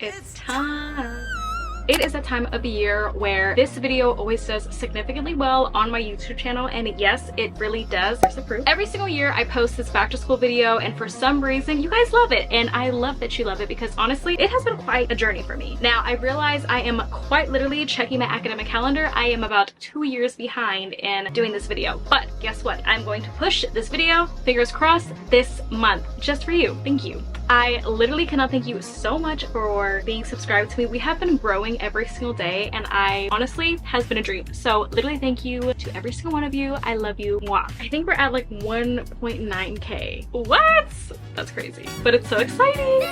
It's time. It is a time of the year where this video always does significantly well on my YouTube channel, and yes, it really does. There's the proof. Every single year I post this back to school video, and for some reason you guys love it, and I love that you love it because honestly it has been quite a journey for me. Now I realize I am quite literally checking my academic calendar. I am about 2 years behind in doing this video, but guess what? I'm going to push this video, fingers crossed, this month just for you. Thank you. I literally cannot thank you so much for being subscribed to me. We have been growing every single day, and I honestly has been a dream. So literally thank you to every single one of you. I love you. Mwah. I think we're at like 1.9k. What? That's crazy, but it's so exciting.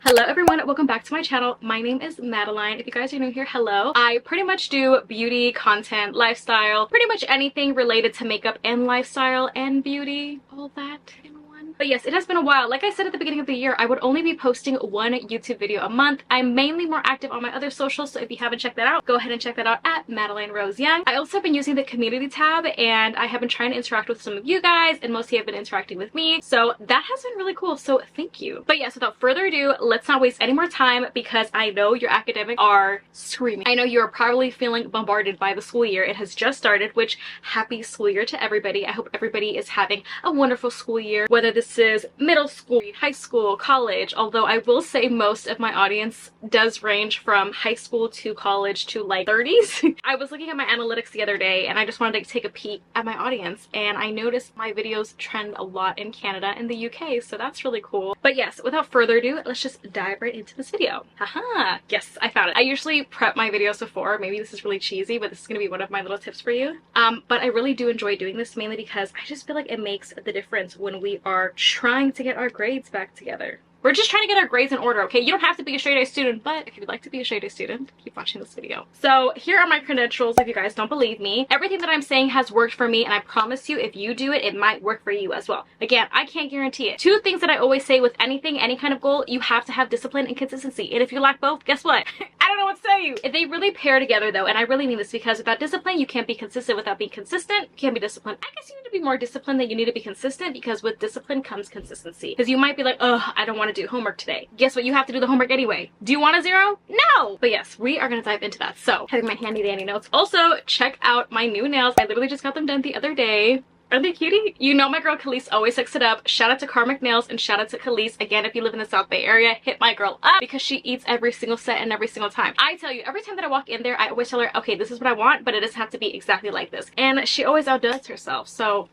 Hello everyone, welcome back to my channel. My name is Madeline. If you guys are new here, hello. I pretty much do beauty, content, lifestyle, pretty much anything related to makeup and lifestyle and beauty, all that in one. But yes, it has been a while. Like I said at the beginning of the year, I would only be posting one YouTube video a month. I'm mainly more active on my other socials, so if you haven't checked that out, go ahead and check that out at Madeline Rose Young. I also have been using the community tab, and I have been trying to interact with some of you guys, and most of you have been interacting with me, so that has been really cool, so thank you. But yes, without further ado, let's not waste any more time because I know your academics are screaming. I know you are probably feeling bombarded by the school year. It has just started, which happy school year to everybody. I hope everybody is having a wonderful school year, whether this is middle school, high school, college, although I will say most of my audience does range from high school to college to like 30s. I was looking at my analytics the other day and I just wanted to take a peek at my audience, and I noticed my videos trend a lot in Canada and the UK, so that's really cool. But yes, without further ado, let's just dive right into this video. Haha, yes, I found it. I usually prep my videos before. Maybe this is really cheesy, but this is gonna be one of my little tips for you. But I really do enjoy doing this, mainly because I just feel like it makes the difference when we are trying to get our grades back together. We're just trying to get our grades in order, okay? You don't have to be a straight A student, but if you'd like to be a straight A student, keep watching this video. So here are my credentials if you guys don't believe me. Everything that I'm saying has worked for me, and I promise you if you do it, it might work for you as well. Again, I can't guarantee it. Two things that I always say with anything, any kind of goal, you have to have discipline and consistency. And if you lack both, guess what? I don't know what to tell you. If they really pair together though, and I really mean this, because without discipline, you can't be consistent. Without being consistent, you can't be disciplined. I guess you need to be more disciplined than you need to be consistent, because with discipline comes consistency. Because you might be like, oh, I don't want to do homework today. Guess what? You have to do the homework anyway. Do you want a 0? No! But yes, we are gonna dive into that. So, having my handy dandy notes. Also, check out my new nails. I literally just got them done the other day. Aren't they cutie? You know my girl Khalees always hooks it up. Shout out to Karmic Nails and shout out to Khalees. Again, if you live in the South Bay area, hit my girl up because she eats every single set and every single time. I tell you, every time that I walk in there, I always tell her, okay, this is what I want, but it doesn't have to be exactly like this. And she always outdoes herself. So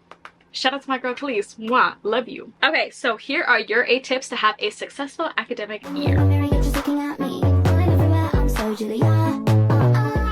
shout out to my girl Khalees. Mwah. Love you. Okay, so here are your 8 tips to have a successful academic year.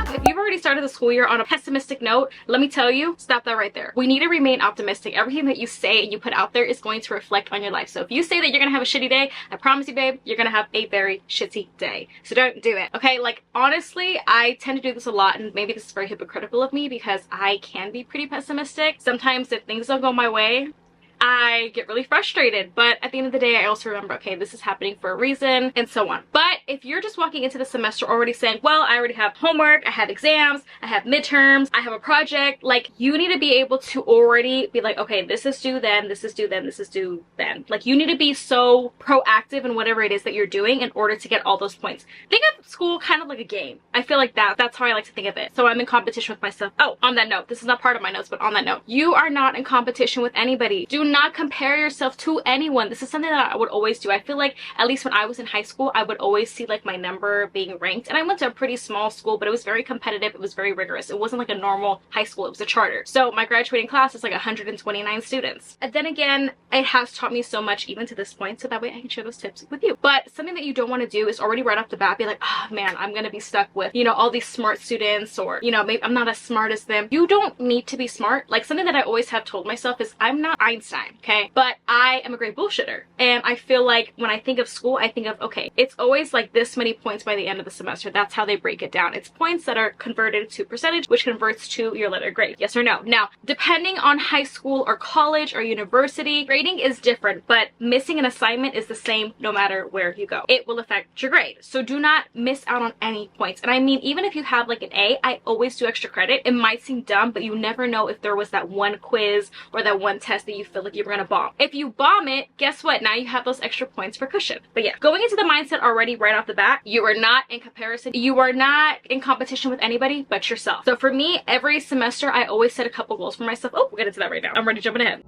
If you've already started the school year on a pessimistic note, let me tell you, stop that right there. We need to remain optimistic. Everything that you say and you put out there is going to reflect on your life. So if you say that you're gonna have a shitty day, I promise you, babe, you're gonna have a very shitty day. So don't do it, okay? Like, honestly, I tend to do this a lot, and maybe this is very hypocritical of me because I can be pretty pessimistic. Sometimes if things don't go my way, I get really frustrated, but at the end of the day, I also remember, okay, this is happening for a reason, and so on. But if you're just walking into the semester already saying, well, I already have homework, I have exams, I have midterms, I have a project, like, you need to be able to already be like, okay, this is due then, this is due then, this is due then. Like, you need to be so proactive in whatever it is that you're doing in order to get all those points. Think of school kind of like a game. I feel like that's how I like to think of it. So I'm in competition with myself. Oh, on that note, this is not part of my notes, but on that note, you are not in competition with anybody. Do not compare yourself to anyone. This is something that I would always do. I feel like, at least when I was in high school, I would always see like my number being ranked, and I went to a pretty small school, but it was very competitive. It was very rigorous. It wasn't like a normal high school. It was a charter. So my graduating class is like 129 students. And then again, it has taught me so much even to this point, so that way I can share those tips with you. But something that you don't want to do is already right off the bat be like, oh man, I'm gonna be stuck with, you know, all these smart students, or, you know, maybe I'm not as smart as them. You don't need to be smart. Like, something that I always have told myself is, I'm not Einstein, okay? But I am a great bullshitter, and I feel like when I think of school, I think of, okay, it's always like this many points by the end of the semester. That's how they break it down. It's points that are converted to percentage, which converts to your letter grade, yes or no. Now, depending on high school or college or university, grading is different, but missing an assignment is the same no matter where you go. It will affect your grade, so do not miss out on any points. And I mean, even if you have like an A, I always do extra credit. It might seem dumb, but you never know if there was that one quiz or that one test that you feel like you were gonna bomb. If you bomb it, guess what? Now you have those extra points for cushion. But yeah, going into the mindset already right off the bat, you are not in comparison. You are not in competition with anybody but yourself. So for me, every semester, I always set a couple goals for myself. Oh, we'll get into that right now. I'm already jumping ahead.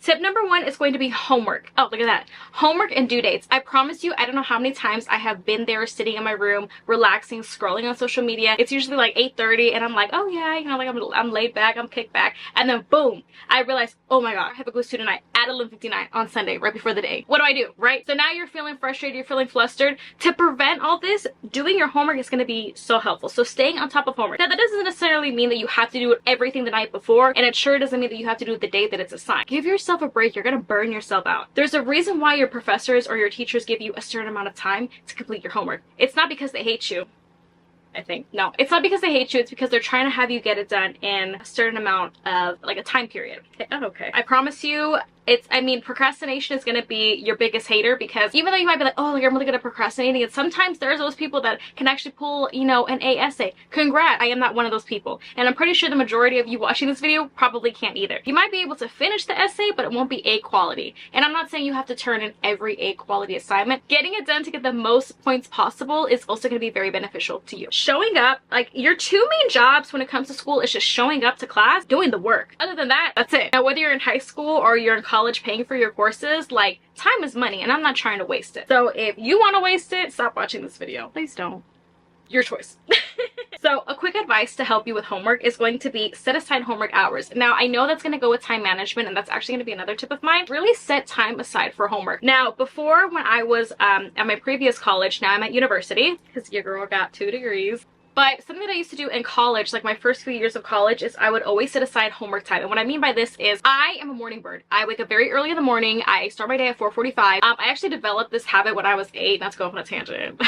Tip number one is going to be homework. Oh, look at that. Homework and due dates. I promise you, I don't know how many times I have been there sitting in my room, relaxing, scrolling on social media. It's usually like 8:30 and I'm like, oh yeah, you know, like I'm laid back, I'm kicked back. And then boom, I realize, oh my God, I have a glue student night at 11:59 on Sunday, right before the day. What do I do, right? So now you're feeling frustrated, you're feeling flustered. To prevent all this, doing your homework is gonna be so helpful. So staying on top of homework. Now that doesn't necessarily mean that you have to do everything the night before, and it sure doesn't mean that you have to do it the day that it's assigned. Give yourself a break. You're gonna burn yourself out. There's a reason why your professors or your teachers give you a certain amount of time to complete your homework. It's not because they hate you. I think. No, it's not because they hate you. It's because they're trying to have you get it done in a certain amount of, like, a time period. Okay. I promise you, I mean, procrastination is going to be your biggest hater, because even though you might be like, oh, like, I'm really good at procrastinating, and sometimes there's those people that can actually pull, you know, an A essay. Congrats. I am not one of those people. And I'm pretty sure the majority of you watching this video probably can't either. You might be able to finish the essay, but it won't be A quality. And I'm not saying you have to turn in every A quality assignment. Getting it done to get the most points possible is also going to be very beneficial to you. Showing up, like, your two main jobs when it comes to school is just showing up to class, doing the work. Other than that, that's it. Now, whether you're in high school or you're in college paying for your courses, like, time is money and I'm not trying to waste it. So if you want to waste it, stop watching this video. Please don't. Your choice. So a quick advice to help you with homework is going to be set aside homework hours. Now, I know that's going to go with time management, and that's actually going to be another tip of mine. Really set time aside for homework. Now, before, when I was at my previous college, now I'm at university because your girl got 2 degrees. But something that I used to do in college, like my first few years of college, is I would always set aside homework time. And what I mean by this is I am a morning bird. I wake up very early in the morning. I start my day at 4:45. I actually developed this habit when I was 8. Not to go off on a tangent.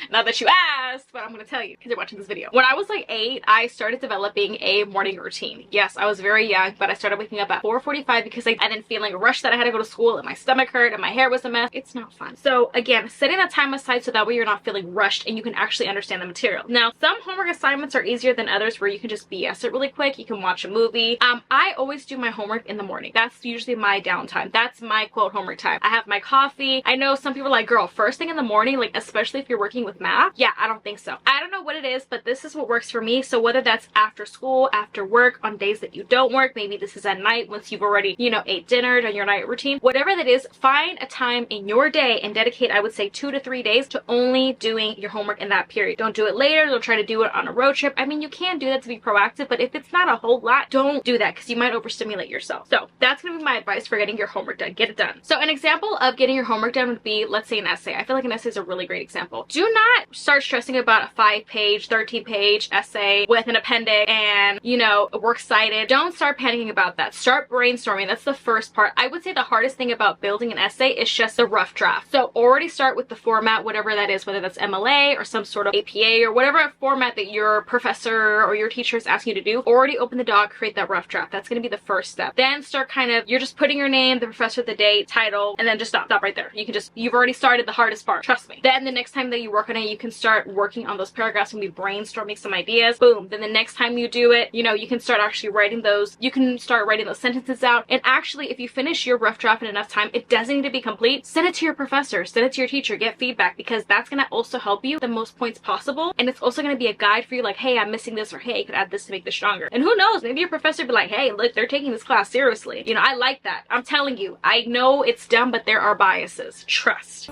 Not that you asked, but I'm going to tell you because you're watching this video. When I was like 8, I started developing a morning routine. Yes, I was very young, but I started waking up at 4:45 because I then feeling rushed that I had to go to school and my stomach hurt and my hair was a mess. It's not fun. So again, setting that time aside so that way you're not feeling rushed and you can actually understand the material. Now, some homework assignments are easier than others where you can just BS it really quick. You can watch a movie. I always do my homework in the morning. That's usually my downtime. That's my quote homework time. I have my coffee. I know some people are like, girl, first thing in the morning, like especially if you're working with math. Yeah, I don't think so. I don't know what it is, but this is what works for me. So whether that's after school, after work, on days that you don't work, maybe this is at night once you've already, you know, ate dinner, done your night routine, whatever that is, find a time in your day and dedicate, I would say 2 to 3 days to only doing your homework in that period. Don't do it later. Don't try to do it on a road trip. I mean, you can do that to be proactive, but if it's not a whole lot, don't do that because you might overstimulate yourself. So that's gonna be my advice for getting your homework done. Get it done. So an example of getting your homework done would be, let's say, an essay. I feel like an essay is a really great example. Do not start stressing about a 5-page, 13-page essay with an appendix and, you know, works cited. Don't start panicking about that. Start brainstorming. That's the first part. I would say the hardest thing about building an essay is just the rough draft. So already start with the format, whatever that is, whether that's MLA or some sort of APA or whatever format that your professor or your teacher is asking you to do. Already open the doc, create that rough draft. That's going to be the first step. Then start kind of, you're just putting your name, the professor, the date, title, and then just stop right there. You can just, you've already started the hardest part. Trust me. Then the next time that you work on it, you can start working on those paragraphs and be brainstorming some ideas. Boom. Then the next time you do it, you know, you can start actually writing those, you can start writing those sentences out. And actually, if you finish your rough draft in enough time, it doesn't need to be complete. Send it to your professor, send it to your teacher, get feedback, because that's going to also help you the most points possible. And it's also going to be a guide for you, like, hey, I'm missing this, or hey, I could add this to make this stronger. And who knows, maybe your professor will be like, hey, look, they're taking this class seriously. You know, I like that. I'm telling you, I know it's dumb, but there are biases. Trust.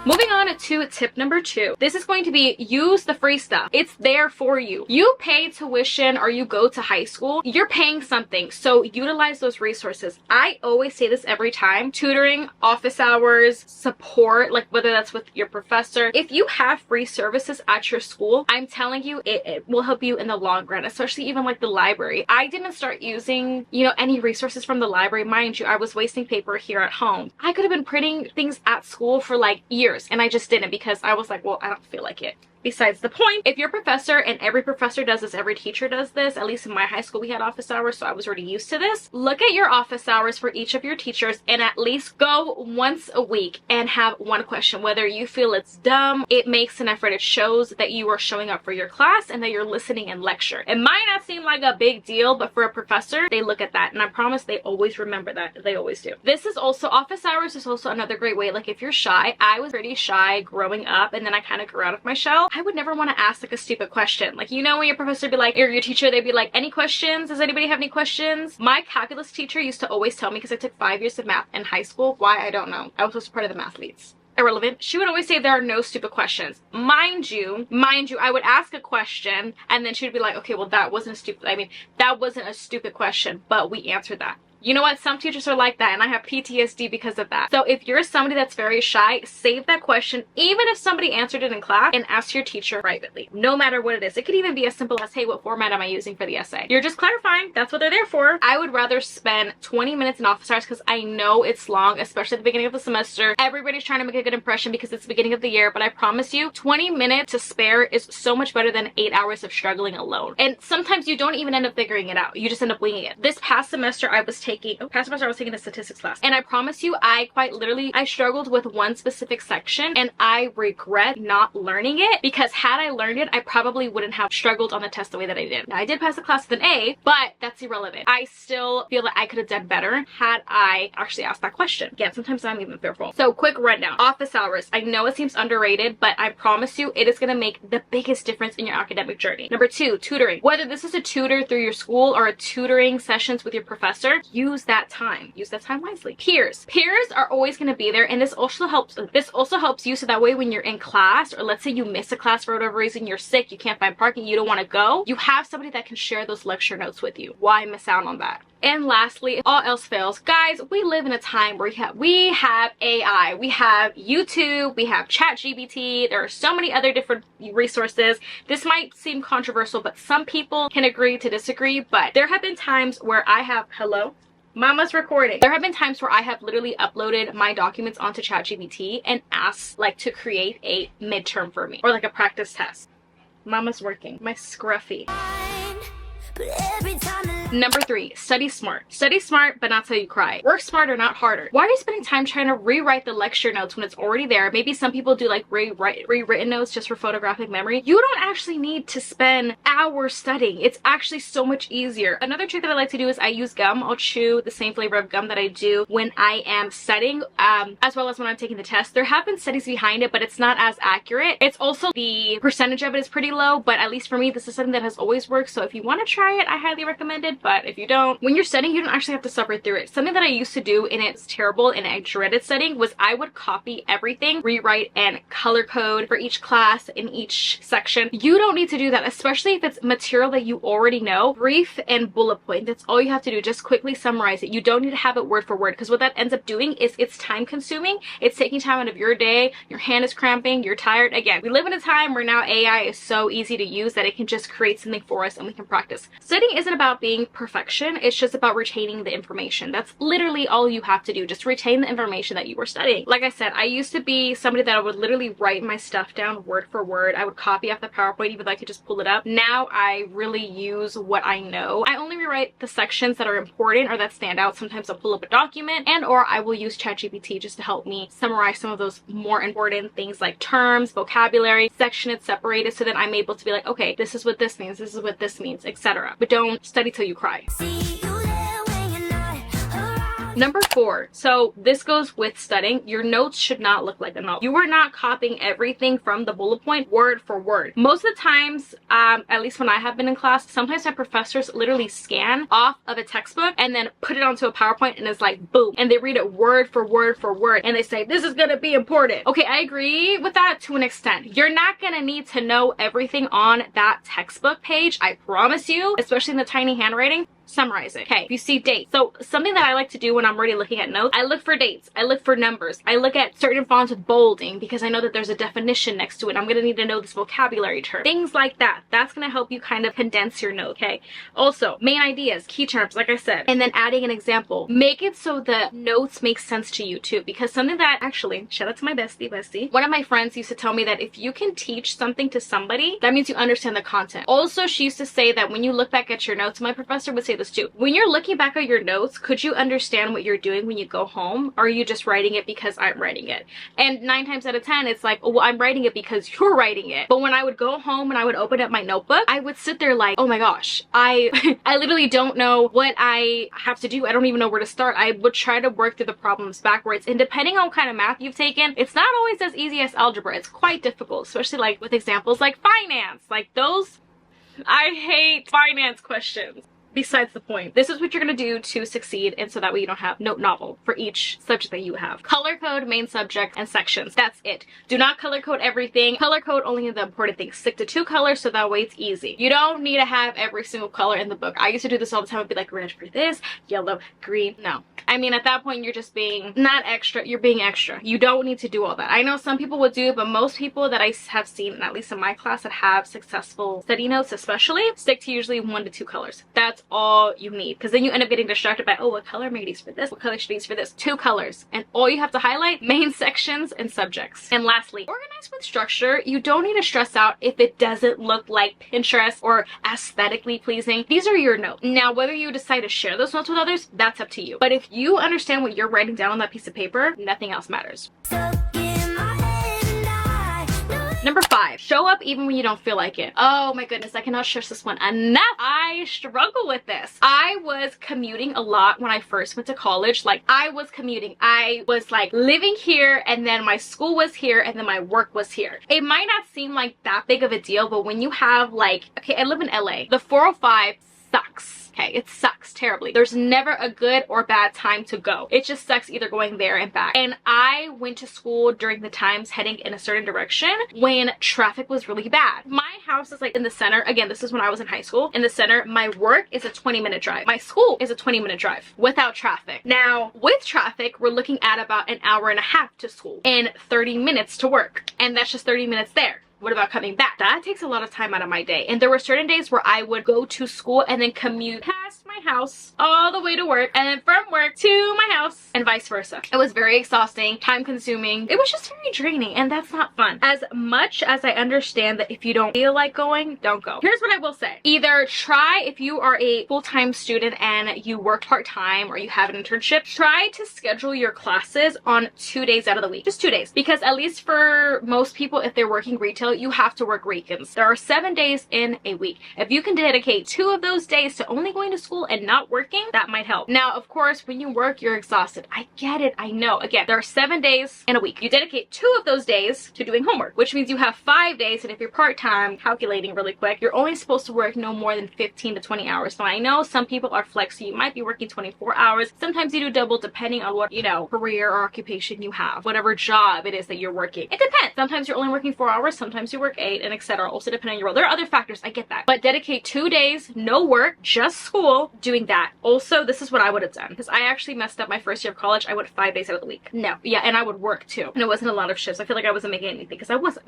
Moving on to tip number 2. This is going to be use the free stuff. It's there for you. You pay tuition or you go to high school, you're paying something. So utilize those resources. I always say this every time. Tutoring, office hours, support, like whether that's with your professor. If you have free services at your school, I'm telling you, it will help you in the long run, especially even like the library. I didn't start using, you know, any resources from the library. Mind you, I was wasting paper here at home. I could have been printing things at school for like years, and I just didn't because I was like, well, I don't feel like it. besides the point. If your professor, and every professor does this, every teacher does this, at least in my high school we had office hours, so I was already used to this. Look at your office hours for each of your teachers and at least go once a week and have one question. Whether you feel it's dumb, it makes an effort. It shows that you are showing up for your class and that you're listening in lecture. It might not seem like a big deal, but for a professor, they look at that, and I promise they always remember that. They always do. This is also, office hours is also another great way. Like if you're shy, I was pretty shy growing up, and then I kind of grew out of my shell. I would never want to ask like a stupid question. Like, you know, when your professor would be like, or your teacher, they'd be like, any questions? Does anybody have any questions? My calculus teacher used to always tell me, because I took 5 years of math in high school. Why? I don't know. I was also part of the math leads. Irrelevant. She would always say there are no stupid questions. Mind you, I would ask a question and then she would be like, okay, well, that wasn't a stupid, that wasn't a stupid question, but we answered that. You know what? Some teachers are like that, and I have PTSD because of that. So if you're somebody that's very shy, save that question, even if somebody answered it in class, and ask your teacher privately, no matter what it is. It could even be as simple as, hey, what format am I using for the essay? You're just clarifying. That's what they're there for. I would rather spend 20 minutes in office hours because I know it's long, especially at the beginning of the semester. Everybody's trying to make a good impression because it's the beginning of the year, but I promise you, 20 minutes to spare is so much better than 8 hours of struggling alone. And sometimes you don't even end up figuring it out. You just end up winging it. This past semester, I was taking a statistics class, and I promise you, I struggled with one specific section, and I regret not learning it, because had I learned it, I probably wouldn't have struggled on the test the way that I did. Now, I did pass the class with an A, but that's irrelevant. I still feel that I could have done better had I actually asked that question. Again, sometimes I'm even fearful. So quick rundown. Office hours. I know it seems underrated, but I promise you, it is going to make the biggest difference in your academic journey. Number 2, tutoring. Whether this is a tutor through your school or a tutoring sessions with your professor, use that time. Use that time wisely. Peers. Peers are always going to be there, and this also helps you, so that way when you're in class, or let's say you miss a class for whatever reason, you're sick, you can't find parking, you don't want to go, you have somebody that can share those lecture notes with you. Why miss out on that? And lastly, if all else fails, guys, we live in a time where we have AI, we have YouTube, we have ChatGPT, there are so many other different resources. This might seem controversial, but some people can agree to disagree, but there have been times where I have, hello? Mama's recording. There have been times where I have literally uploaded my documents onto ChatGPT and asked like to create a midterm for me, or like a practice test. Mama's working. My scruffy. Number 3, study smart. Study smart, but not till you cry. Work smarter, not harder. Why are you spending time trying to rewrite the lecture notes when it's already there? Maybe some people do like rewritten notes just for photographic memory. You don't actually need to spend hours studying. It's actually so much easier. Another trick that I like to do is I use gum. I'll chew the same flavor of gum that I do when I am studying, as well as when I'm taking the test. There have been studies behind it, but it's not as accurate. It's also, the percentage of it is pretty low, but at least for me, this is something that has always worked. So if you want to try it, I highly recommend it. But if you don't, when you're studying, you don't actually have to suffer through it. Something that I used to do, and it's terrible and I dreaded studying, was I would copy everything, rewrite and color code for each class in each section. You don't need to do that, especially if it's material that you already know. Brief and bullet point. That's all you have to do. Just quickly summarize it. You don't need to have it word for word, because what that ends up doing is it's time consuming. It's taking time out of your day. Your hand is cramping. You're tired. Again, we live in a time where now AI is so easy to use that it can just create something for us and we can practice. Studying isn't about being perfection. It's just about retaining the information. That's literally all you have to do. Just retain the information that you were studying. Like I said, I used to be somebody that I would literally write my stuff down word for word. I would copy off the PowerPoint even though I could just pull it up. Now I really use what I know. I only rewrite the sections that are important or that stand out. Sometimes I'll pull up a document, and or I will use ChatGPT just to help me summarize some of those more important things like terms, vocabulary, section it separated, so that I'm able to be like, okay, this is what this means, this is what this means, etc. But don't study till you cry. Number 4, so this goes with studying. Your notes should not look like a novel. You are not copying everything from the bullet point word for word. Most of the times, at least when I have been in class, sometimes my professors literally scan off of a textbook and then put it onto a PowerPoint, and it's like boom, and they read it word for word for word, and they say this is gonna be important. Okay, I agree with that to an extent. You're not gonna need to know everything on that textbook page, I promise you, especially in the tiny handwriting. summarize it. Okay, if you see dates. So something that I like to do when I'm already looking at notes, I look for dates. I look for numbers. I look at certain fonts with bolding because I know that there's a definition next to it. I'm going to need to know this vocabulary term. Things like that. That's going to help you kind of condense your note, okay? Also, main ideas, key terms, like I said, and then adding an example. Make it so the notes make sense to you too, because something that actually, shout out to my bestie. One of my friends used to tell me that if you can teach something to somebody, that means you understand the content. Also, she used to say that when you look back at your notes, my professor would say this too, when you're looking back at your notes, could you understand what you're doing when you go home? Or are you just writing it because I'm writing it? And 9 times out of 10, it's like, oh, well, I'm writing it because you're writing it. But when I would go home and I would open up my notebook, I would sit there like, oh my gosh, I literally don't know what I have to do. I don't even know where to start. I would try to work through the problems backwards. And depending on what kind of math you've taken, it's not always as easy as algebra. It's quite difficult, especially like with examples like finance. Like those, I hate finance questions. Besides the point, this is what you're going to do to succeed, and so that way you don't have note novel for each subject that you have. Color code main subject and sections. That's it. Do not color code everything. Color code only the important things. Stick to 2 colors so that way it's easy. You don't need to have every single color in the book. I used to do this all the time. I'd be like, red for this, yellow, green. No. I mean, at that point, you're just being not extra. You're being extra. You don't need to do all that. I know some people would do it, but most people that I have seen, at least in my class, that have successful study notes especially, stick to usually 1 to 2 colors. That's all you need, because then you end up getting distracted by, oh, what color made these for this, what color should these for this. 2 colors, and all you have to highlight main sections and subjects. And lastly, organize with structure. You don't need to stress out if it doesn't look like Pinterest or aesthetically pleasing. These are your notes. Now, whether you decide to share those notes with others, that's up to you. But if you understand what you're writing down on that piece of paper, nothing else matters. Number 5, show up even when you don't feel like it. Oh my goodness, I cannot stress this one enough. I struggle with this. I was commuting a lot when I first went to college. Like, I was commuting. I was like living here, and then my school was here, and then my work was here. It might not seem like that big of a deal, but when you have like, okay, I live in LA. The 405 sucks. Okay, it sucks terribly. There's never a good or bad time to go. It just sucks either going there and back. And I went to school during the times heading in a certain direction when traffic was really bad. My house is like in the center. Again, this is when I was in high school. In the center, my work is a 20-minute drive. My school is a 20-minute drive without traffic. Now, with traffic, we're looking at about an hour and a half to school and 30 minutes to work. And that's just 30 minutes there. What about coming back? That takes a lot of time out of my day. And there were certain days where I would go to school and then commute past my house all the way to work, and then from work to my house, and vice versa. It was very exhausting, time consuming. It was just very draining, and that's not fun. As much as I understand that if you don't feel like going, don't go. Here's what I will say. Either try, if you are a full-time student and you work part-time or you have an internship, try to schedule your classes on 2 days out of the week. Just 2 days. Because at least for most people, if they're working retail, you have to work weekends. There are 7 days in a week. If you can dedicate 2 of those days to only going to school and not working, that might help. Now, of course, when you work, you're exhausted. I get it. I know. Again, there are 7 days in a week. You dedicate 2 of those days to doing homework, which means you have 5 days. And if you're part-time, calculating really quick, you're only supposed to work no more than 15 to 20 hours. So I know some people are flexi. You might be working 24 hours. Sometimes you do double depending on what, you know, career or occupation you have, whatever job it is that you're working. It depends. Sometimes you're only working 4 hours. Sometimes you work 8, and etc. Also depending on your role. There are other factors. I get that. But dedicate 2 days, no work, just school, doing that. Also, this is what I would have done, because I actually messed up my first year of college. I went 5 days out of the week. No. Yeah, and I would work too. And it wasn't a lot of shifts. I feel like I wasn't making anything, because I wasn't.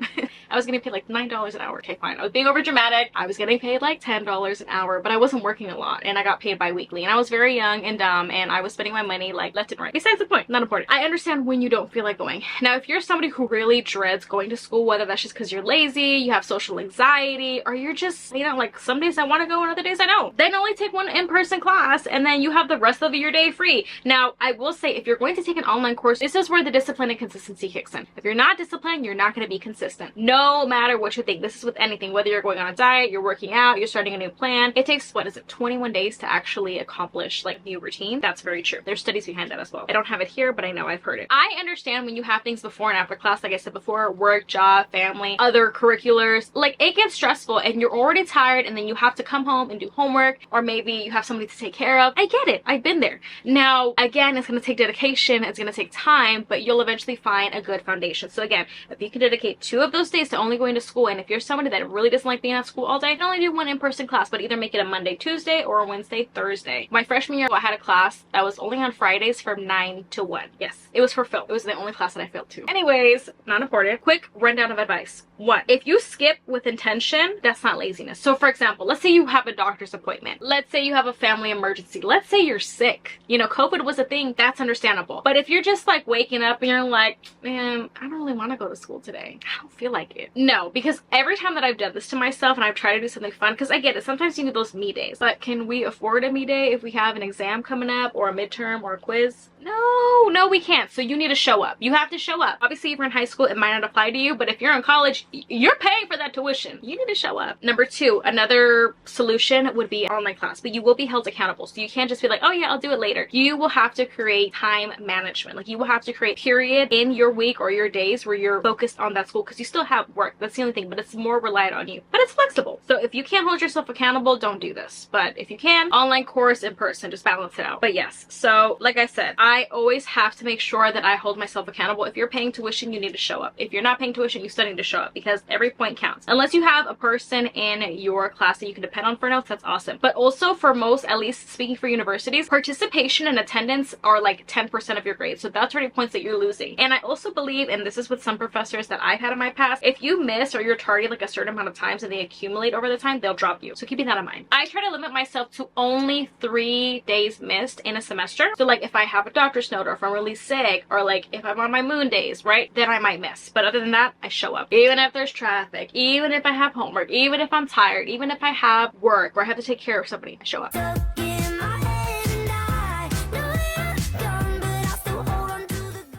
I was getting paid like $9 an hour. Okay, fine. I was being over dramatic. I was getting paid like $10 an hour, but I wasn't working a lot, and I got paid bi-weekly. And I was very young and dumb, and I was spending my money like left and right. Besides the point, not important. I understand when you don't feel like going. Now, if you're somebody who really dreads going to school, whether that's just because you're lazy, you have social anxiety, or you're just, you know, like some days I want to go and other days I don't, then only take one in-person class, and then you have the rest of your day free. Now, I will say, if you're going to take an online course, this is where the discipline and consistency kicks in. If you're not disciplined, you're not going to be consistent. No matter what you think. This is with anything, whether you're going on a diet, you're working out, you're starting a new plan. It takes, what is it, 21 days to actually accomplish like new routine. That's very true. There's studies behind that as well. I don't have it here, but I know I've heard it. I understand when you have things before and after class, like I said before, work, job, family, other curriculars, like it gets stressful and you're already tired, and then you have to come home and do homework, or maybe you have have somebody to take care of. I get it. I've been there. Now, again, it's going to take dedication. It's going to take time, but you'll eventually find a good foundation. So again, if you can dedicate 2 of those days to only going to school, and if you're somebody that really doesn't like being at school all day, you can only do 1 in-person class, but either make it a Monday, Tuesday, or a Wednesday, Thursday. My freshman year, I had a class that was only on Fridays from 9 to 1. Yes, it was for film. It was the only class that I failed to. Anyways, not important. Quick rundown of advice. 1, if you skip with intention, that's not laziness. So for example, let's say you have a doctor's appointment. Let's say you have a family emergency. Let's say you're sick. You know, COVID was a thing. That's understandable. But if you're just like waking up and you're like, man, I don't really want to go to school today. I don't feel like it. No, because every time that I've done this to myself and I've tried to do something fun, because I get it, sometimes you need those me days. But can we afford a me day if we have an exam coming up or a midterm or a quiz? No, we can't. So you need to show up. You have to show up. Obviously, if you're in high school, it might not apply to you, but if you're in college, you're paying for that tuition. You need to show up. Number 2, another solution would be online class, but you will be held accountable. So you can't just be like, oh yeah, I'll do it later. You will have to create time management. Like you will have to create period in your week or your days where you're focused on that school, because you still have work. That's the only thing, but it's more reliant on you. But it's flexible. So if you can't hold yourself accountable, don't do this. But if you can, online course, in person, just balance it out. But yes, so like I said, I always have to make sure that I hold myself accountable. If you're paying tuition, you need to show up. If you're not paying tuition, you still need to show up, because every point counts. Unless you have a person in your class that you can depend on for notes, that's awesome. But also for most, at least speaking for universities, participation and attendance are like 10% of your grade. So that's already points that you're losing. And I also believe, and this is with some professors that I've had in my past, if you miss or you're targeted like a certain amount of times and they accumulate over the time, they'll drop you. So keeping that in mind. I try to limit myself to only 3 days missed in a semester. So like if I have a doctor's note, or if I'm really sick, or like if I'm on my moon days, right, then I might miss. But other than that, I show up. Even if there's traffic, even if I have homework, even if I'm tired, even if I have work or I have to take care of somebody, I show up.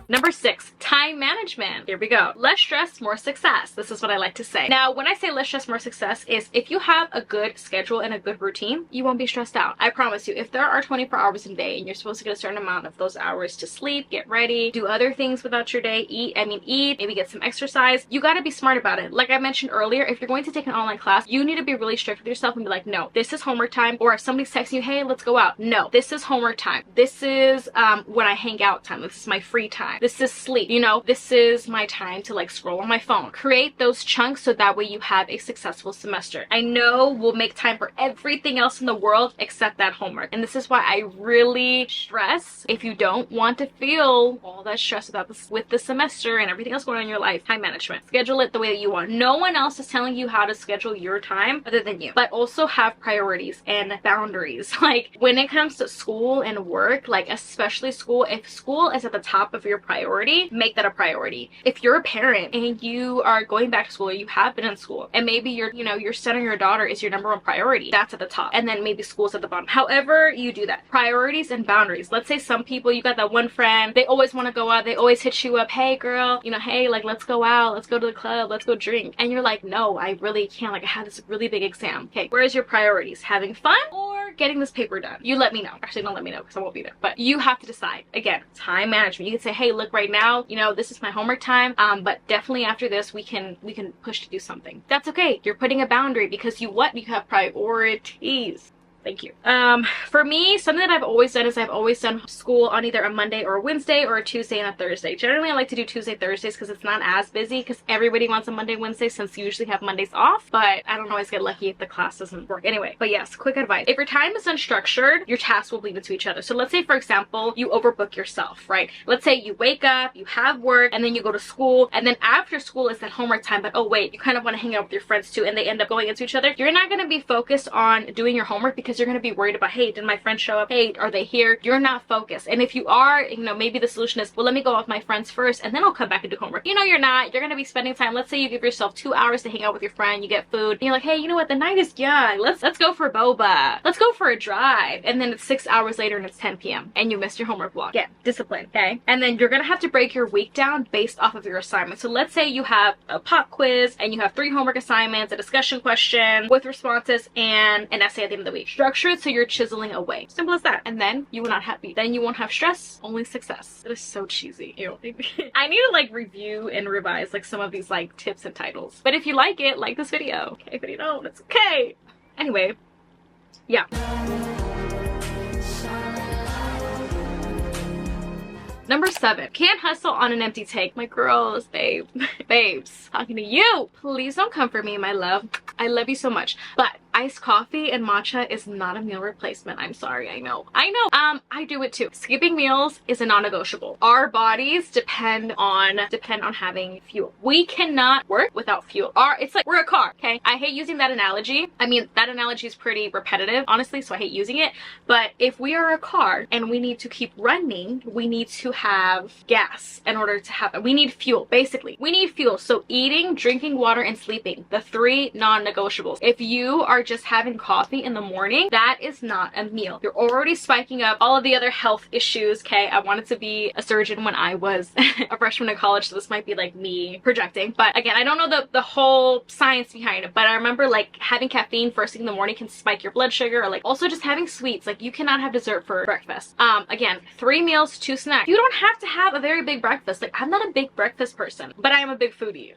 Number 6, time management. Here we go. Less stress, more success. This is what I like to say. Now, when I say less stress, more success is if you have a good schedule and a good routine, you won't be stressed out. I promise you, if there are 24 hours in a day and you're supposed to get a certain amount of those hours to sleep, get ready, do other things without your day, eat, maybe get some exercise, you got to be smart about it. Like I mentioned earlier, if you're going to take an online class, you need to be really strict with yourself and be like, no, this is homework time. Or if somebody's texting you, hey, let's go out. No, this is homework time. This is when I hang out time. This is my free time. This is sleep. You know, this is my time to like scroll on my phone. Create those chunks so that way you have a successful semester. I know we'll make time for everything else in the world except that homework. And this is why I really stress, if you don't want to feel all that stress about this with the semester and everything else going on in your life, time management. Schedule it the way that you want. No one else is telling you how to schedule your time other than you. But also have priorities and boundaries. Like when it comes to school and work, like especially school, if school is at the top of your priority, make that a priority. If you're a parent and you are going back to school, or you have been in school, and maybe your son or your daughter is your #1 priority, that's at the top, and then maybe school's at the bottom. However you do that, priorities and boundaries. Let's say some people, you got that one friend, they always want to go out, they always hit you up, hey girl, hey, like let's go out, let's go to the club, let's go drink, and you're like, no, I really can't, like I have this really big exam. Okay, where's your priorities? Having fun or getting this paper done? You let me know. Actually, don't let me know because I won't be there, but you have to decide. Again, time management. You can say, hey, look, right now, this is my homework time, but definitely after this we can push to do something. That's okay. You're putting a boundary because you have priorities. Thank you. For me, something that I've always done is I've always done school on either a Monday or a Wednesday or a Tuesday and a Thursday. Generally, I like to do Tuesday, Thursdays because it's not as busy because everybody wants a Monday, Wednesday since you usually have Mondays off, but I don't always get lucky if the class doesn't work. Anyway, but yes, quick advice. If your time is unstructured, your tasks will bleed into each other. So let's say, for example, you overbook yourself, right? Let's say you wake up, you have work, and then you go to school, and then after school is that homework time, but oh wait, you kind of want to hang out with your friends too, and they end up going into each other. You're not going to be focused on doing your homework because you're going to be worried about, hey, did my friends show up? Hey, are they here? You're not focused. And if you are, maybe the solution is, well, let me go out with my friends first and then I'll come back and do homework. You're not. You're going to be spending time. Let's say you give yourself 2 hours to hang out with your friend, you get food, and you're like, hey, you know what? The night is young. Let's go for boba. Let's go for a drive. And then it's 6 hours later and it's 10 p.m. and you missed your homework block. Yeah, discipline, okay? And then you're going to have to break your week down based off of your assignment. So let's say you have a pop quiz and you have 3 homework assignments, a discussion question with responses, and an essay at the end of the week. Structure it so you're chiseling away. Simple as that. And then you will not happy. Then you won't have stress, only success. That is so cheesy. Ew. I need to like review and revise like some of these like tips and titles. But if you like it, like this video. Okay, but you don't, it's okay. Anyway, yeah. Number 7, can't hustle on an empty tank. My girls, babe, babes, talking to you. Please don't come for me, my love. I love you so much. But iced coffee and matcha is not a meal replacement. I'm sorry, I know. I do it too. Skipping meals is a non-negotiable. Our bodies depend on having fuel. We cannot work without fuel. It's like we're a car, okay? I hate using that analogy. I mean, that analogy is pretty repetitive, honestly, so I hate using it. But if we are a car and we need to keep running, we need to have gas in order to have it. We need fuel, basically. We need fuel. So eating, drinking water, and sleeping, the 3 non-negotiables. If you are just having coffee in the morning, that is not a meal. You're already spiking up all of the other health issues, okay? I wanted to be a surgeon when I was a freshman in college, so this might be like me projecting. But again, I don't know the whole science behind it, but I remember like having caffeine first thing in the morning can spike your blood sugar, or like also just having sweets. Like you cannot have dessert for breakfast. Again, 3 meals, 2 snacks. You don't have to have a very big breakfast. Like I'm not a big breakfast person, but I am a big foodie.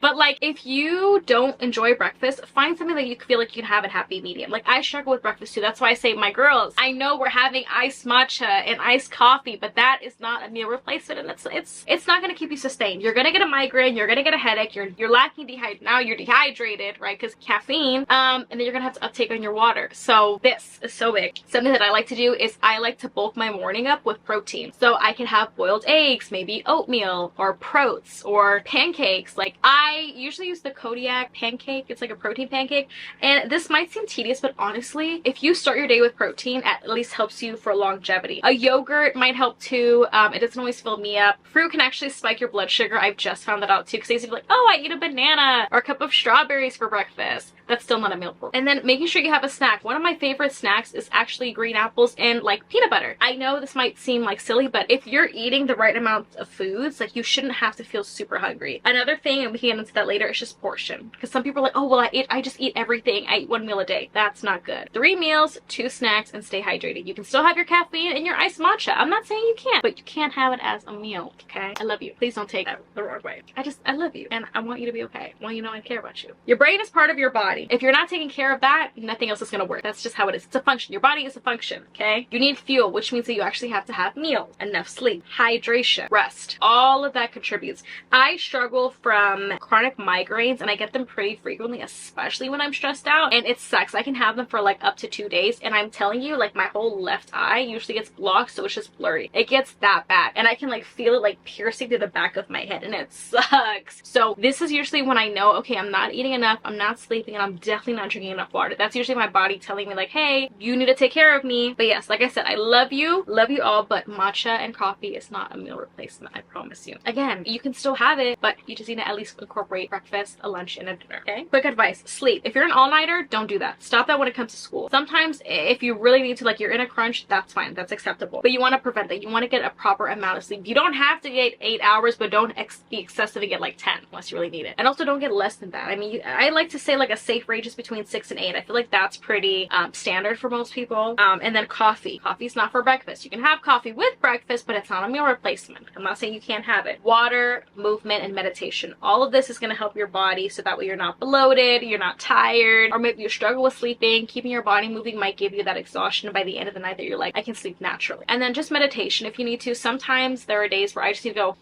But like if you don't enjoy breakfast, find something that you feel like you can have a happy medium. Like I struggle with breakfast too. That's why I say, my girls, I know we're having iced matcha and iced coffee, but that is not a meal replacement, and it's not going to keep you sustained. You're going to get a migraine, you're going to get a headache, you're lacking now you're dehydrated, right? Because caffeine, and then you're going to have to uptake on your water. So this is so big. Something that I like to do is I like to bulk my morning up with protein. So I can have boiled eggs, maybe oatmeal or proats or pancakes. Like I usually use the Kodiak pancake. It's like a protein pancake, and this might seem tedious, but honestly, if you start your day with protein, at least helps you for longevity. A yogurt might help too. It doesn't always fill me up. Fruit can actually spike your blood sugar. I've just found that out too, because they used to be like, oh, I eat a banana or a cup of strawberries for breakfast. That's still not a meal. And then making sure you have a snack. One of my favorite snacks is actually green apples and like peanut butter. I know this might seem like silly, but if you're eating the right amount of foods, like you shouldn't have to feel super hungry. Another thing, and we can get into that later, is just portion. Because some people are like, oh, well, I just eat everything. I eat 1 meal a day. That's not good. 3 meals, 2 snacks, and stay hydrated. You can still have your caffeine and your iced matcha. I'm not saying you can't, but you can't have it as a meal, okay? I love you. Please don't take that the wrong way. I love you, and I want you to be okay. I want you to know I care about you. Your brain is part of your body. If you're not taking care of that, nothing else is gonna work. That's just how it is. It's a function. Your body is a function, okay? You need fuel, which means that you actually have to have meals, enough sleep, hydration, rest. All of that contributes. I struggle from chronic migraines, and I get them pretty frequently, especially when I'm stressed out, and it sucks. I can have them for like up to 2 days, and I'm telling you, like my whole left eye usually gets blocked, so it's just blurry. It gets that bad, and I can like feel it like piercing to the back of my head, and it sucks. So this is usually when I know, okay, I'm not eating enough, I'm not sleeping, and I'm definitely not drinking enough water. That's usually my body telling me like, hey, you need to take care of me. But yes, like I said, I love you all, but matcha and coffee is not a meal replacement, I promise you. Again, you can still have it, but you just need to at least incorporate breakfast, a lunch, and a dinner, okay? Quick advice, sleep. If you're an all-nighter, don't do that. Stop that when it comes to school. Sometimes if you really need to, like you're in a crunch, that's fine, that's acceptable. But you want to prevent that. You want to get a proper amount of sleep. You don't have to get 8 hours, but don't be excessive and get like 10 unless you really need it. And also don't get less than that. I mean, I like to say like a safe range is between 6 and 8. I feel like that's pretty standard for most people. And then coffee. Coffee's not for breakfast. You can have coffee with breakfast, but it's not a meal replacement. I'm not saying you can't have it. Water, movement, and meditation. All of this is going to help your body so that way you're not bloated, you're not tired, or maybe you struggle with sleeping. Keeping your body moving might give you that exhaustion by the end of the night that you're like, I can sleep naturally. And then just meditation if you need to. Sometimes there are days where I just need to go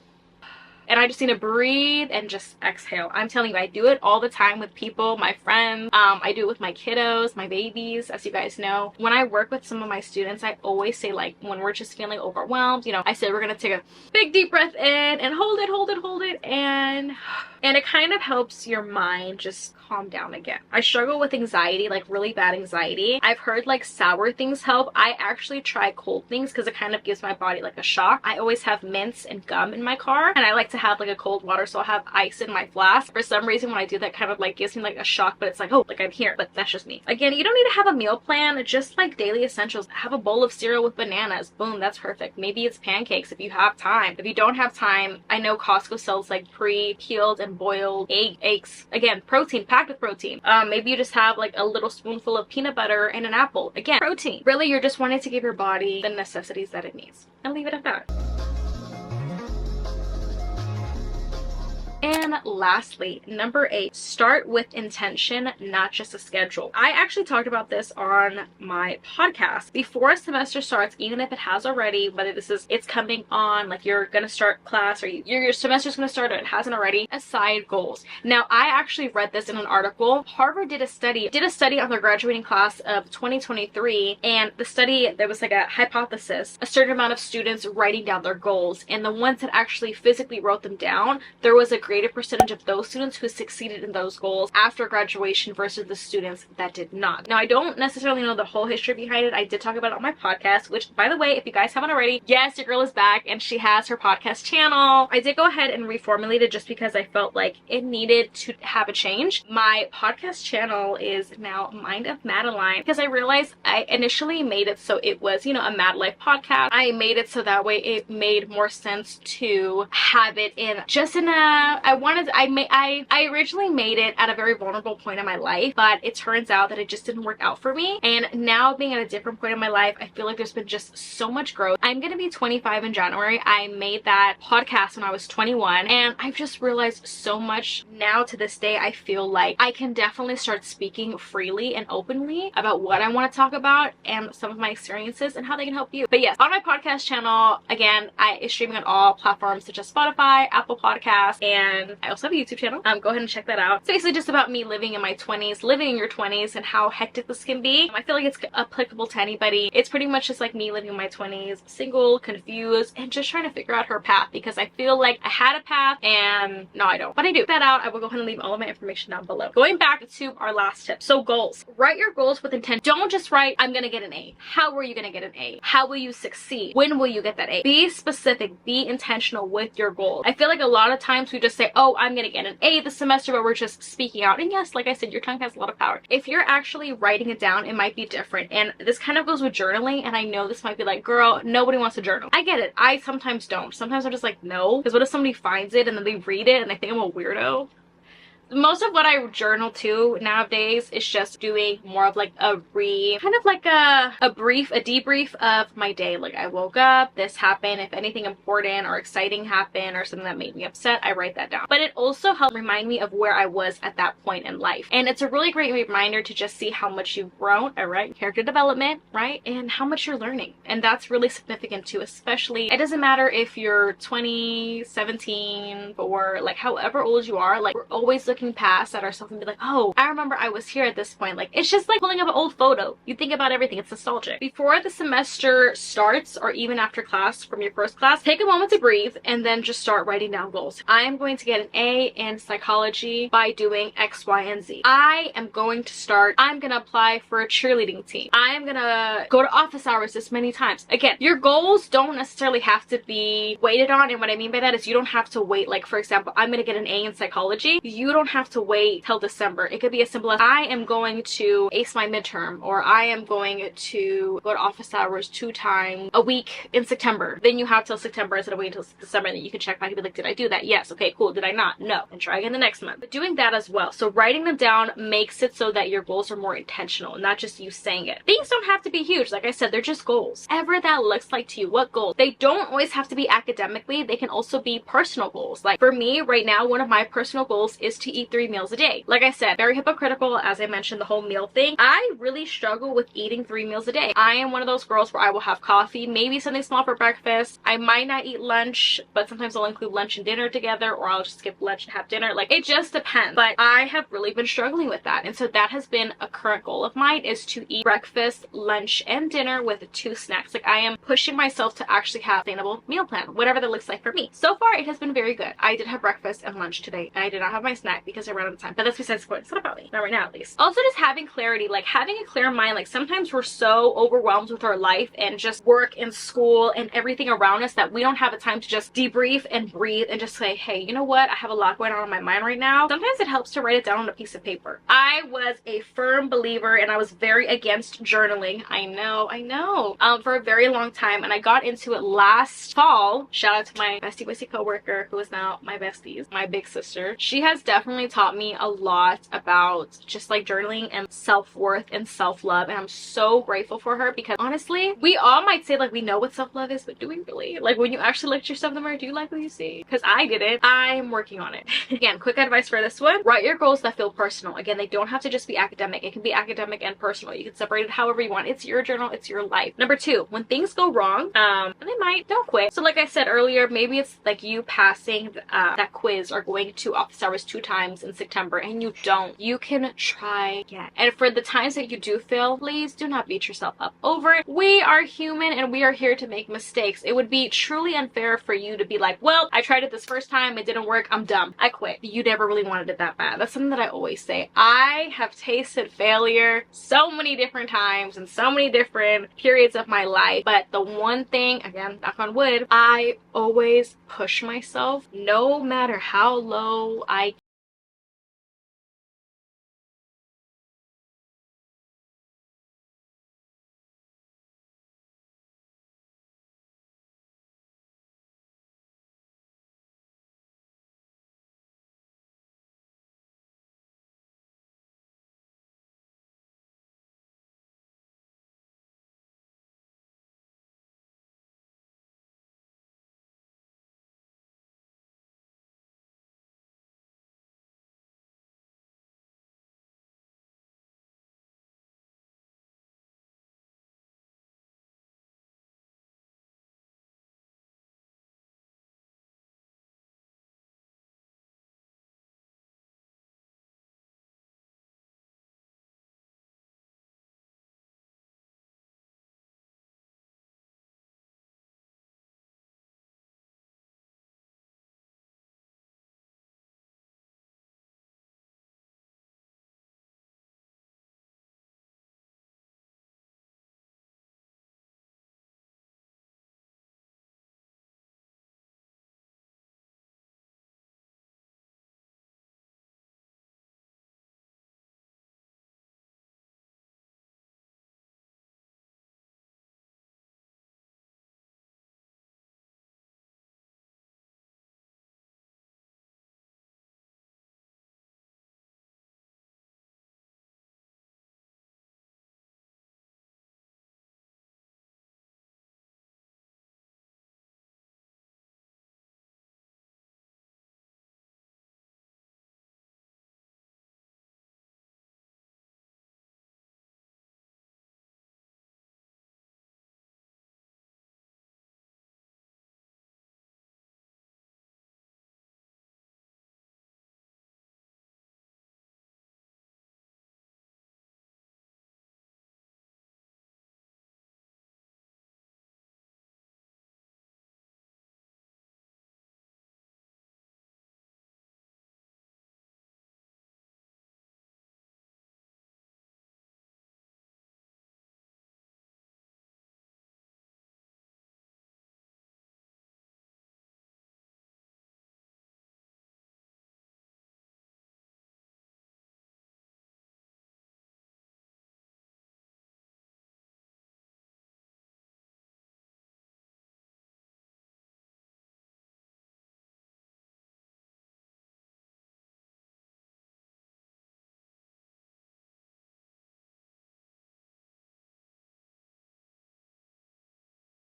and I just need to breathe and just exhale. I'm telling you, I do it all the time with people, my friends. I do it with my kiddos, my babies, as you guys know. When I work with some of my students, I always say like, when we're just feeling overwhelmed, you know, I say we're gonna take a big deep breath in and hold it, and it kind of helps your mind just calm down again. I struggle with anxiety, like really bad anxiety. I've heard like sour things help. I actually try cold things because it kind of gives my body like a shock. I always have mints and gum in my car, and I like to have like a cold water, so I'll have ice in my flask. For some reason when I do that, kind of like gives me like a shock, but it's like, oh, like I'm here. But that's just me. Again, you don't need to have a meal plan, just like daily essentials. Have a bowl of cereal with bananas, boom, that's perfect. Maybe it's pancakes if you have time. If you don't have time, I know Costco sells like pre-peeled and boiled eggs. Again, protein, packed with protein. Maybe you just have like a little spoonful of peanut butter and an apple. Again, protein. Really, you're just wanting to give your body the necessities that it needs, and leave it at that. And lastly, number 8, start with intention, not just a schedule. I actually talked about this on my podcast. Before a semester starts, even if it has already, whether it's coming on, like you're gonna start class or your semester's gonna start or it hasn't already, aside goals. Now, I actually read this in an article. Harvard did a study on their graduating class of 2023, and the study, there was like a hypothesis, a certain amount of students writing down their goals, and the ones that actually physically wrote them down, there was a greater percentage of those students who succeeded in those goals after graduation versus the students that did not. Now, I don't necessarily know the whole history behind it. I did talk about it on my podcast, which, by the way, if you guys haven't already, yes, your girl is back and she has her podcast channel. I did go ahead and reformulate it just because I felt like it needed to have a change. My podcast channel is now Mind of Madeline because I realized I initially made it so it was, you know, a Mad Life podcast. I made it so that way it made more sense to have it in just in a, I originally made it at a very vulnerable point in my life, but it turns out that it just didn't work out for me. And now being at a different point in my life, I feel like there's been just so much growth. I'm gonna be 25 in January. I made that podcast when I was 21, and I've just realized so much now to this day. I feel like I can definitely start speaking freely and openly about what I want to talk about and some of my experiences and how they can help you. But yes, on my podcast channel, again, it's streaming on all platforms such as Spotify, Apple Podcasts, and I also have a YouTube channel. Go ahead and check that out. It's basically just about me living in my 20s, living in your 20s, and how hectic this can be. I feel like it's applicable to anybody. It's pretty much just like me living in my 20s, single, confused, and just trying to figure out her path, because I feel like I had a path and no, I don't. But I do. That out, I will go ahead and leave all of my information down below. Going back to our last tip. So goals. Write your goals with intent. Don't just write, I'm gonna get an A. How are you gonna get an A? How will you succeed? When will you get that A? Be specific. Be intentional with your goals. I feel like a lot of times we just say, oh, I'm gonna get an A this semester, but we're just speaking out. And yes, like I said, your tongue has a lot of power. If you're actually writing it down, it might be different. And this kind of goes with journaling. And I know this might be like, girl, nobody wants to journal. I get it. I sometimes don't. Sometimes I'm just like, no. Because what if somebody finds it and then they read it and they think I'm a weirdo? Most of what I journal to nowadays is just doing more of like a debrief of my day. Like, I woke up, this happened, if anything important or exciting happened or something that made me upset, I write that down. But it also helped remind me of where I was at that point in life. And it's a really great reminder to just see how much you've grown, all right? Character development, right? And how much you're learning. And that's really significant too, especially, it doesn't matter if you're 20, 17, or like however old you are, like we're always looking past at ourselves and be like, oh, I remember I was here at this point. Like, it's just like pulling up an old photo. You think about everything. It's nostalgic. Before the semester starts, or even after class from your first class, take a moment to breathe and then just start writing down goals. I am going to get an A in psychology by doing X, Y, and Z. I'm going to apply for a cheerleading team. I am gonna go to office hours this many times. Again, your goals don't necessarily have to be waited on, and what I mean by that is you don't have to wait. Like, for example, I'm gonna get an A in psychology. You don't have to wait till December. It could be as simple as, I am going to ace my midterm, or I am going to go to office hours 2 times a week in September. Then you have till September instead of waiting till December, and then you can check back and be like, did I do that? Yes. Okay, cool. Did I not? No. And try again the next month. But doing that as well. So writing them down makes it so that your goals are more intentional, not just you saying it. Things don't have to be huge. Like I said, they're just goals. Whatever that looks like to you. What goals? They don't always have to be academically. They can also be personal goals. Like for me right now, one of my personal goals is to eat 3 meals a day. Like I said, very hypocritical, as I mentioned, the whole meal thing. I really struggle with eating 3 meals a day. I am one of those girls where I will have coffee, maybe something small for breakfast. I might not eat lunch, but sometimes I'll include lunch and dinner together, or I'll just skip lunch and have dinner. Like, it just depends. But I have really been struggling with that. And so that has been a current goal of mine, is to eat breakfast, lunch, and dinner with 2 snacks. Like, I am pushing myself to actually have a sustainable meal plan, whatever that looks like for me. So far, it has been very good. I did have breakfast and lunch today, and I did not have my snack because I ran out of time. But that's besides the point. It's not about me. Not right now, at least. Also, just having clarity, like having a clear mind. Like, sometimes we're so overwhelmed with our life and just work and school and everything around us that we don't have the time to just debrief and breathe and just say, hey, you know what? I have a lot going on in my mind right now. Sometimes it helps to write it down on a piece of paper. I was a firm believer and I was very against journaling. I know. For a very long time, and I got into it last fall. Shout out to my bestie coworker, who is now my besties, my big sister. She has definitely definitely taught me a lot about just like journaling and self-worth and self-love, and I'm so grateful for her because honestly, we all might say like we know what self-love is, but do we really? Like when you actually look at yourself in the mirror, do you like what you see? Because I didn't. I'm working on it. Again, quick advice for this one: write your goals that feel personal. Again, they don't have to just be academic. It can be academic and personal. You can separate it however you want. It's your journal, it's your life. Number two, when things go wrong, and they might, don't quit. So like I said earlier, maybe it's like you passing that quiz or going to office hours 2 times in September and you don't. You can try again. And for the times that you do fail, please do not beat yourself up over it. We are human and we are here to make mistakes. It would be truly unfair for you to be like, well, I tried it this first time, it didn't work, I'm done, I quit. You never really wanted it that bad. That's something that I always say. I have tasted failure so many different times and so many different periods of my life, but the one thing, again, knock on wood, I always push myself no matter how low I